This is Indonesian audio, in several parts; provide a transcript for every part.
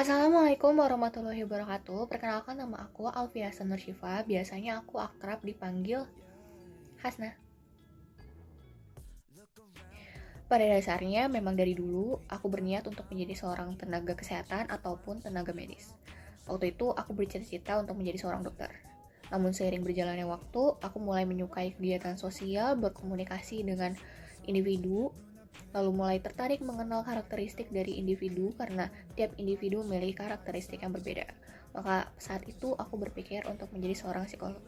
Assalamualaikum warahmatullahi wabarakatuh. Perkenalkan, nama aku Alfiasa Nursyifa. Biasanya aku akrab dipanggil Hasna. Pada dasarnya memang dari dulu aku berniat untuk menjadi seorang tenaga kesehatan ataupun tenaga medis. Waktu itu aku bercita-cita untuk menjadi seorang dokter. Namun seiring berjalannya waktu, aku mulai menyukai kegiatan sosial, berkomunikasi dengan individu, lalu mulai tertarik mengenal karakteristik dari individu karena tiap individu memiliki karakteristik yang berbeda. Maka saat itu aku berpikir untuk menjadi seorang psikolog.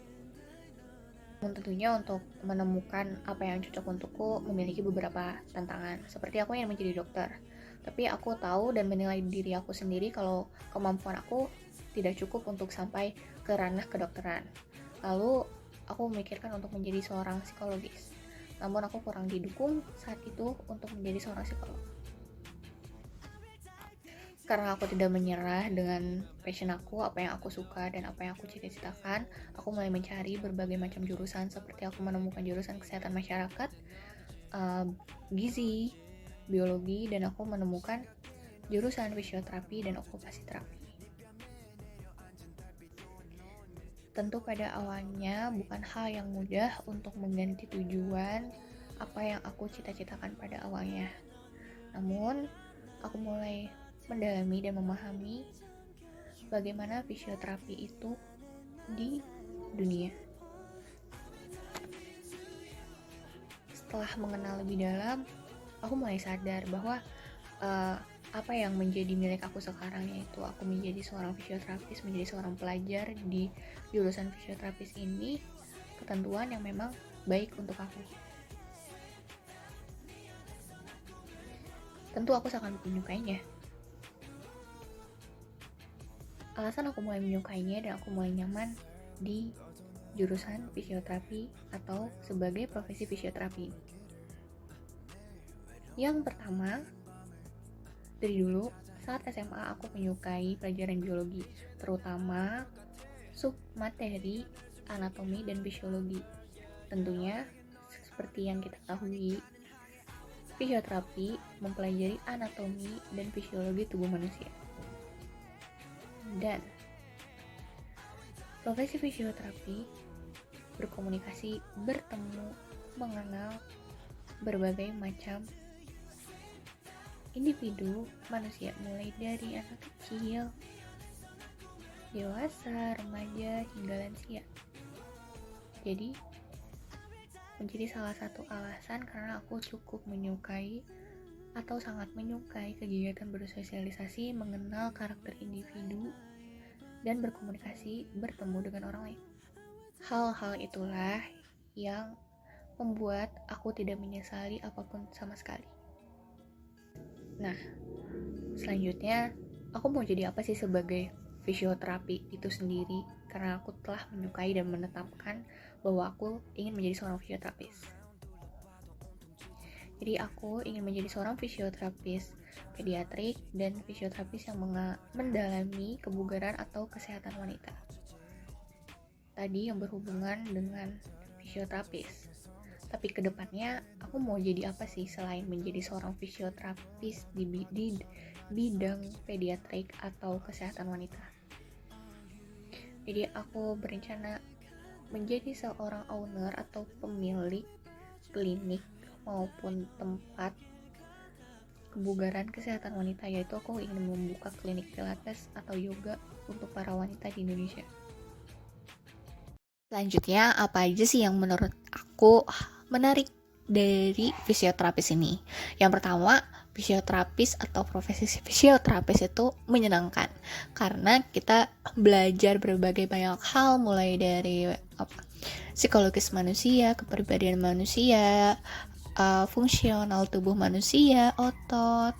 Tentunya untuk menemukan apa yang cocok untukku memiliki beberapa tantangan. Seperti aku yang menjadi dokter. Tapi aku tahu dan menilai diri aku sendiri kalau kemampuan aku tidak cukup untuk sampai ke ranah kedokteran. Lalu aku memikirkan untuk menjadi seorang psikologis. Namun aku kurang didukung saat itu untuk menjadi seorang psikolog. Karena aku tidak menyerah dengan passion aku, apa yang aku suka dan apa yang aku cita-citakan, aku mulai mencari berbagai macam jurusan, seperti aku menemukan jurusan kesehatan masyarakat, gizi, biologi, dan aku menemukan jurusan fisioterapi dan okupasi terapi. Tentu pada awalnya bukan hal yang mudah untuk mengganti tujuan apa yang aku cita-citakan pada awalnya. Namun, aku mulai mendalami dan memahami bagaimana fisioterapi itu di dunia. Setelah mengenal lebih dalam, aku mulai sadar bahwa apa yang menjadi milik aku sekarang, yaitu aku menjadi seorang fisioterapis, menjadi seorang pelajar di jurusan fisioterapis ini, ketentuan yang memang baik untuk aku. Tentu aku sangat menyukainya. Alasan aku mulai menyukainya dan aku mulai nyaman di jurusan fisioterapi atau sebagai profesi fisioterapi. Yang pertama, dari dulu saat SMA aku menyukai pelajaran biologi, terutama submateri anatomi dan fisiologi. Tentunya seperti yang kita ketahui, fisioterapi mempelajari anatomi dan fisiologi tubuh manusia. Dan profesi fisioterapi berkomunikasi, bertemu, mengenal berbagai macam individu manusia, mulai dari anak kecil, dewasa, remaja, hingga lansia. Jadi menjadi salah satu alasan karena aku cukup menyukai atau sangat menyukai kegiatan bersosialisasi, mengenal karakter individu, dan berkomunikasi, bertemu dengan orang lain. Hal-hal itulah yang membuat aku tidak menyesali apapun sama sekali. Nah, selanjutnya aku mau jadi apa sih sebagai fisioterapi itu sendiri, karena aku telah menyukai dan menetapkan bahwa aku ingin menjadi seorang fisioterapis. Jadi aku ingin menjadi seorang fisioterapis pediatrik dan fisioterapis yang mendalami kebugaran atau kesehatan wanita. Tadi yang berhubungan dengan fisioterapis. Tapi kedepannya aku mau jadi apa sih selain menjadi seorang fisioterapis di bidang pediatrik atau kesehatan wanita. Jadi aku berencana menjadi seorang owner atau pemilik klinik maupun tempat kebugaran kesehatan wanita, yaitu aku ingin membuka klinik pilates atau yoga untuk para wanita di Indonesia. Selanjutnya, apa aja sih yang menurut aku menarik dari fisioterapis ini? Yang pertama, fisioterapis atau profesi fisioterapis itu menyenangkan karena kita belajar berbagai banyak hal, mulai dari psikologis manusia, kepribadian manusia, fungsional tubuh manusia, otot,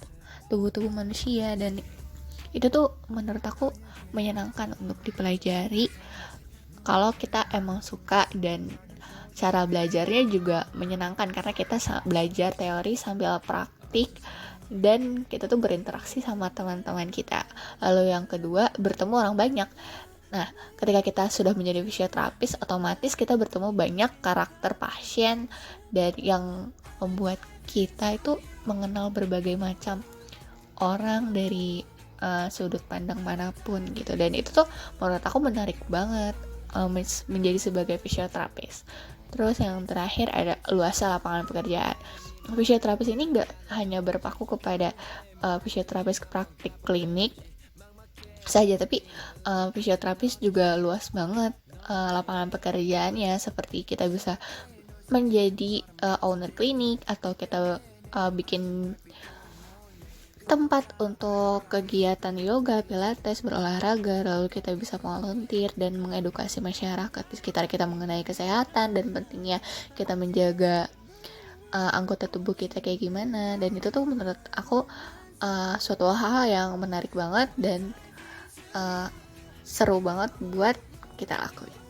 tubuh manusia, dan itu tuh menurut aku menyenangkan untuk dipelajari kalau kita emang suka, dan cara belajarnya juga menyenangkan karena kita belajar teori sambil praktik dan kita tuh berinteraksi sama teman-teman kita. Lalu yang kedua, bertemu orang banyak. Nah, ketika kita sudah menjadi fisioterapis, otomatis kita bertemu banyak karakter pasien dan yang membuat kita itu mengenal berbagai macam orang, dari sudut pandang manapun gitu. Dan itu tuh menurut aku menarik banget menjadi sebagai fisioterapis. Terus yang terakhir ada luasnya lapangan pekerjaan. Fisioterapis ini nggak hanya berpaku kepada fisioterapis praktik klinik saja, tapi fisioterapis juga luas banget lapangan pekerjaannya. Seperti kita bisa menjadi owner klinik, atau kita bikin tempat untuk kegiatan yoga, pilates, berolahraga, lalu kita bisa volunteer dan mengedukasi masyarakat di sekitar kita mengenai kesehatan dan pentingnya kita menjaga anggota tubuh kita kayak gimana. Dan itu tuh menurut aku suatu hal yang menarik banget dan seru banget buat kita lakuin.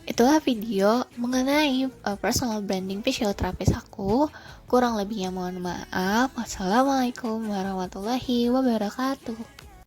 Itulah video mengenai personal branding fisioterapis aku. Kurang lebihnya mohon maaf. Wassalamualaikum warahmatullahi wabarakatuh.